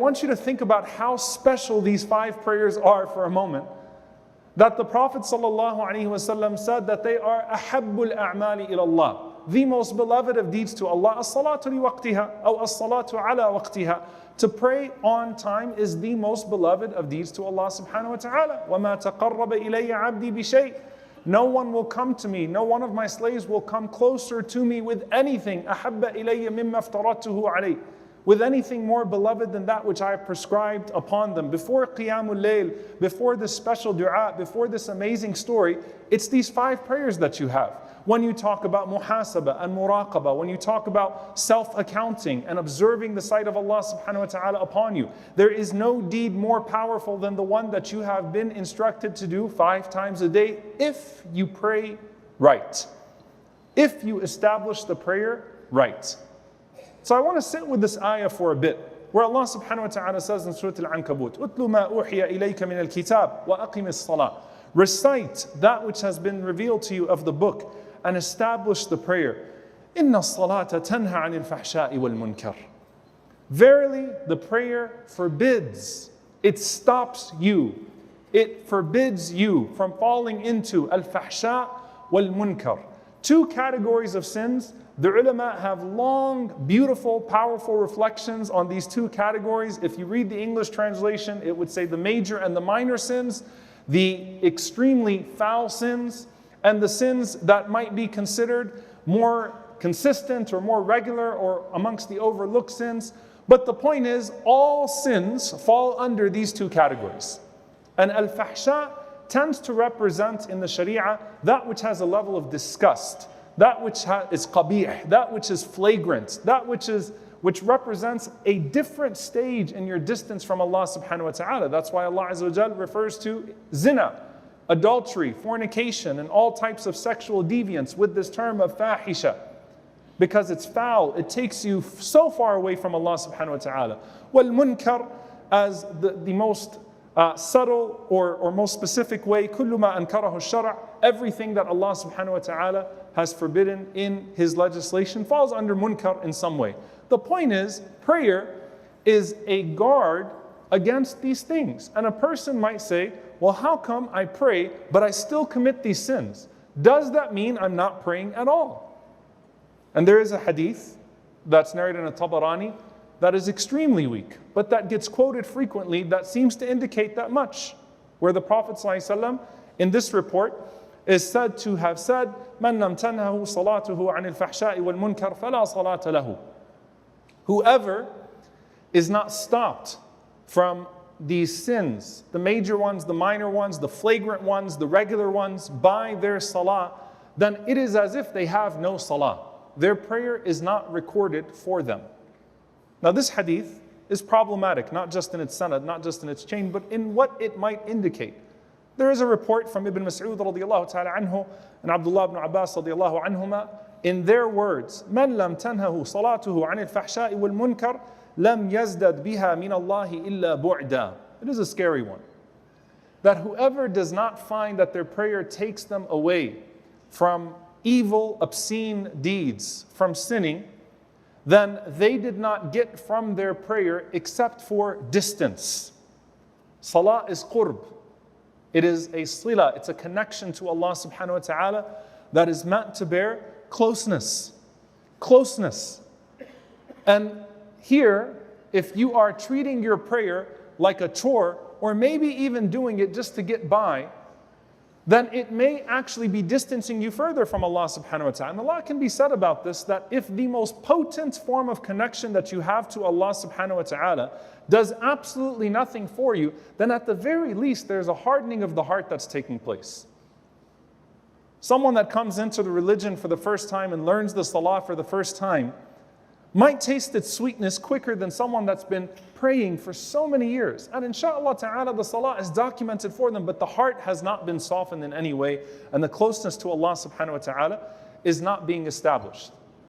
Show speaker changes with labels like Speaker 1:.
Speaker 1: want you to think about how special these 5 prayers are for a moment. That the Prophet ﷺ said that they are أَحَبُّ الْأَعْمَالِ إِلَى اللَّهِ, the most beloved of deeds to Allah. الصَّلَاةُ لِوَقْتِهَا أو الصَّلَاةُ عَلَى وَقْتِهَا. To pray on time is the most beloved of deeds to Allah subhanahu wa ta'ala. وَمَا تَقَرَّبَ إِلَيَّ عَبْدِي بِشَيْءٍ. No one will come to me, no one of my slaves will come closer to me with anything أَحَبَّ إِلَيَّ مِمَّا افْتَرَضْتُهُ عَلَيْهِ, with anything more beloved than that which I have prescribed upon them. Before Qiyamul Layl, before this special dua, before this amazing story, it's these 5 prayers that you have. When you talk about muhasaba and muraqaba, when you talk about self-accounting and observing the sight of Allah subhanahu wa ta'ala upon you, there is no deed more powerful than the one that you have been instructed to do 5 times a day if you pray right. If you establish the prayer right. So I want to sit with this ayah for a bit, where Allah subhanahu wa ta'ala says in Surah Al-Ankabut, "Utlu ma uhiya ilayka min al-kitab wa aqim as-salah." Recite that which has been revealed to you of the book and establish the prayer. Inna as-salata tanha 'anil fahsha'i wal munkar. Verily, the prayer forbids, it stops you, it forbids you from falling into al-fahsha wal munkar. 2 categories of sins. The ulama have long, beautiful, powerful reflections on these 2 categories. If you read the English translation, it would say the major and the minor sins, the extremely foul sins, and the sins that might be considered more consistent or more regular or amongst the overlooked sins. But the point is, all sins fall under these 2 categories. And al-fahsha tends to represent in the Sharia that which has a level of disgust, that which is qabih, that which is flagrant, that which represents a different stage in your distance from Allah subhanahu wa ta'ala. That's why Allah Azza wa Jal refers to zina, adultery, fornication, and all types of sexual deviance with this term of fahisha. Because it's foul, it takes you so far away from Allah subhanahu wa ta'ala. Wal munkar, as the most subtle or most specific way, kullu ma ankarahu ash-shar', everything that Allah subhanahu wa ta'ala has forbidden in His legislation falls under munkar in some way. The point is, prayer is a guard against these things. And a person might say, well, how come I pray, but I still commit these sins? Does that mean I'm not praying at all? And there is a hadith that's narrated in a Tabarani that is extremely weak, but that gets quoted frequently that seems to indicate that much, where the Prophet ﷺ in this report is said to have said, "Man lam tanhahu salatuhu anil fahsha'i wal munkar fala salata lahu." Whoever is not stopped from these sins, the major ones, the minor ones, the flagrant ones, the regular ones, by their salah, then it is as if they have no salah. Their prayer is not recorded for them. Now this hadith is problematic, not just in its sanad, not just in its chain, but in what it might indicate. There is a report from Ibn Mas'ud radiallahu ta'ala anhu and Abdullah ibn Abbas radiallahu anhuma, in their words, "Man lam tanhahu salatuhu anil fahsha'i wal munkar lam yazdad biha min Allahi illa bu'da." It is a scary one. That whoever does not find that their prayer takes them away from evil, obscene deeds, from sinning, then they did not get from their prayer except for distance. Salah is qurb. It is a sila, it's a connection to Allah subhanahu wa ta'ala that is meant to bear closeness. Closeness. And here, if you are treating your prayer like a chore, or maybe even doing it just to get by, then it may actually be distancing you further from Allah subhanahu wa ta'ala. And a lot can be said about this, that if the most potent form of connection that you have to Allah subhanahu wa ta'ala does absolutely nothing for you, then at the very least there's a hardening of the heart that's taking place. Someone that comes into the religion for the first time and learns the salah for the first time might taste its sweetness quicker than someone that's been praying for so many years. And inshallah ta'ala, the salah is documented for them, but the heart has not been softened in any way, and the closeness to Allah subhanahu wa ta'ala is not being established.